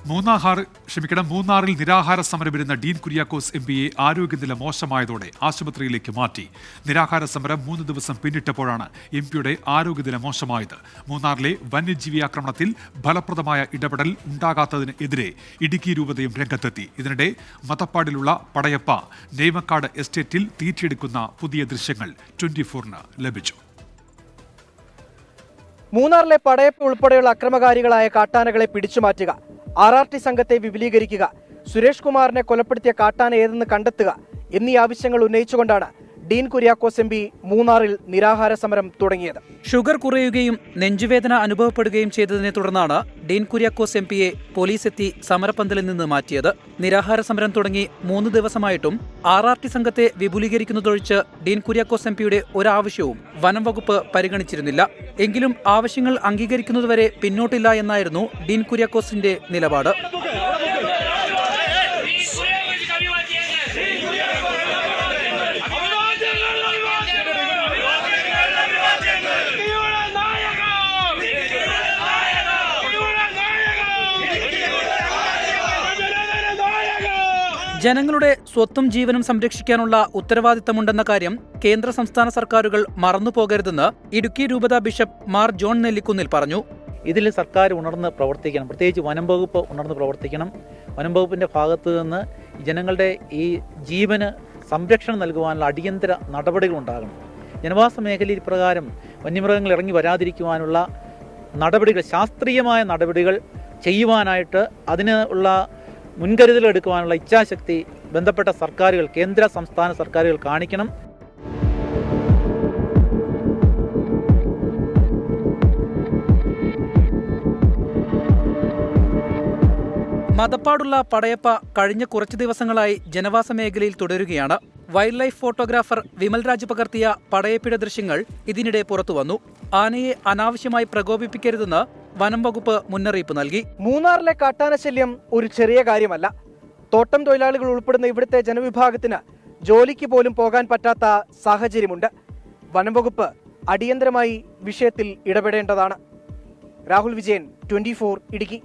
മൂന്നാറിൽ നിരാഹാര സമരമിരുന്ന ഡീൻ കുര്യാക്കോസ് എംപിയെ ആരോഗ്യനില മോശമായതോടെ ആശുപത്രിയിലേക്ക് മാറ്റി. നിരാഹാര സമരം 3 ദിവസം പിന്നിട്ടപ്പോഴാണ് എംപിയുടെ ആരോഗ്യനില മോശമായത്. മൂന്നാറിലെ വന്യജീവി ആക്രമണത്തിൽ ഫലപ്രദമായ ഇടപെടൽ ഉണ്ടാകാത്തതിനെതിരെ ഇടുക്കി രൂപതയും രംഗത്തെത്തി. ഇതിനിടെ മതപ്പാടിലുള്ള പടയപ്പ നെയ്മക്കാട് എസ്റ്റേറ്റിൽ തീറ്റിയെടുക്കുന്ന പുതിയ ദൃശ്യങ്ങൾ 24-ന് ലഭിച്ചു. മൂന്നാറിലെ പടയപ്പ ഉൾപ്പെടെയുള്ള അക്രമകാരികളായ കാട്ടാനകളെ പിടിച്ചുമാറ്റുക, RRT സംഘത്തെ വിപുലീകരിക്കുക, സുരേഷ് കുമാറിനെ കൊലപ്പെടുത്തിയ കാട്ടാന ഏതെന്ന് കണ്ടെത്തുക എന്നീ ആവശ്യങ്ങൾ ഉന്നയിച്ചുകൊണ്ടാണ് ഡീൻ കുര്യാക്കോസ് എംപി മൂന്നാറിൽ നിരാഹാര സമരം തുടങ്ങിയത്. ഷുഗർ കുറയുകയും നെഞ്ചുവേദന അനുഭവപ്പെടുകയും ചെയ്തതിനെ തുടർന്നാണ് ഡീൻ കുര്യാക്കോസ് എംപിയെ പോലീസ് എത്തി സമരപന്തലിൽ നിന്ന് മാറ്റിയത്. നിരാഹാര സമരം തുടങ്ങി 3 ദിവസമായിട്ടും RRT സംഘത്തെ വിപുലീകരിക്കുന്നതൊഴിച്ച് ഡീൻ കുര്യാക്കോസ് എംപിയുടെ ഒരാവശ്യവും വനം വകുപ്പ് പരിഗണിച്ചിരുന്നില്ല. എങ്കിലും ആവശ്യങ്ങൾ അംഗീകരിക്കുന്നതുവരെ പിന്നോട്ടില്ല എന്നായിരുന്നു ഡീൻ കുര്യാക്കോസിന്റെ നിലപാട്. ജനങ്ങളുടെ സ്വത്തും ജീവനും സംരക്ഷിക്കാനുള്ള ഉത്തരവാദിത്തമുണ്ടെന്ന കാര്യം കേന്ദ്ര സംസ്ഥാന സർക്കാരുകൾ മറന്നുപോകരുതെന്ന് ഇടുക്കി രൂപത ബിഷപ്പ് മാർ ജോൺ നെല്ലിക്കുന്നിൽ പറഞ്ഞു. ഇതിൽ സർക്കാർ ഉണർന്ന് പ്രവർത്തിക്കണം, പ്രത്യേകിച്ച് വനം വകുപ്പ് ഉണർന്ന് പ്രവർത്തിക്കണം. വനം വകുപ്പിൻ്റെ ഭാഗത്തു നിന്ന് ജനങ്ങളുടെ ഈ ജീവന് സംരക്ഷണം നൽകുവാനുള്ള അടിയന്തര നടപടികൾ ഉണ്ടാകണം. ജനവാസ മേഖലയിൽ പ്രകാരം വന്യമൃഗങ്ങൾ ഇറങ്ങി വരാതിരിക്കുവാനുള്ള നടപടികൾ, ശാസ്ത്രീയമായ നടപടികൾ ചെയ്യുവാനായിട്ട് അതിനുള്ള മുൻകരുതൽ എടുക്കുവാനുള്ള ഇച്ഛാശക്തി ബന്ധപ്പെട്ട സർക്കാരുകൾ, കേന്ദ്ര സംസ്ഥാന സർക്കാരുകൾ കാണിക്കണം. മതപ്പാടുള്ള പടയപ്പ കഴിഞ്ഞ കുറച്ചു ദിവസങ്ങളായി ജനവാസ മേഖലയിൽ തുടരുകയാണ്. Wild life photographer Vimal Raj പകർത്തിയ പടയപ്പയുടെ ദൃശ്യങ്ങൾ ഇതിനിടെ പുറത്തുവന്നു. ആനയെ അനാവശ്യമായി പ്രകോപിപ്പിക്കരുതെന്ന് വനം വകുപ്പ് മുന്നറിയിപ്പ് നൽകി. മൂന്നാറിലെ കാട്ടാന ശല്യം ഒരു ചെറിയ കാര്യമല്ല. തോട്ടം തൊഴിലാളികൾ ഉൾപ്പെടുന്ന ഇവിടുത്തെ ജനവിഭാഗത്തിന് ജോലിക്ക് പോലും പോകാൻ പറ്റാത്ത സാഹചര്യമുണ്ട്. വനം വകുപ്പ് അടിയന്തരമായി വിഷയത്തിൽ ഇടപെടേണ്ടതാണ്. രാഹുൽ വിജയൻ, 24 ഇടുക്കി.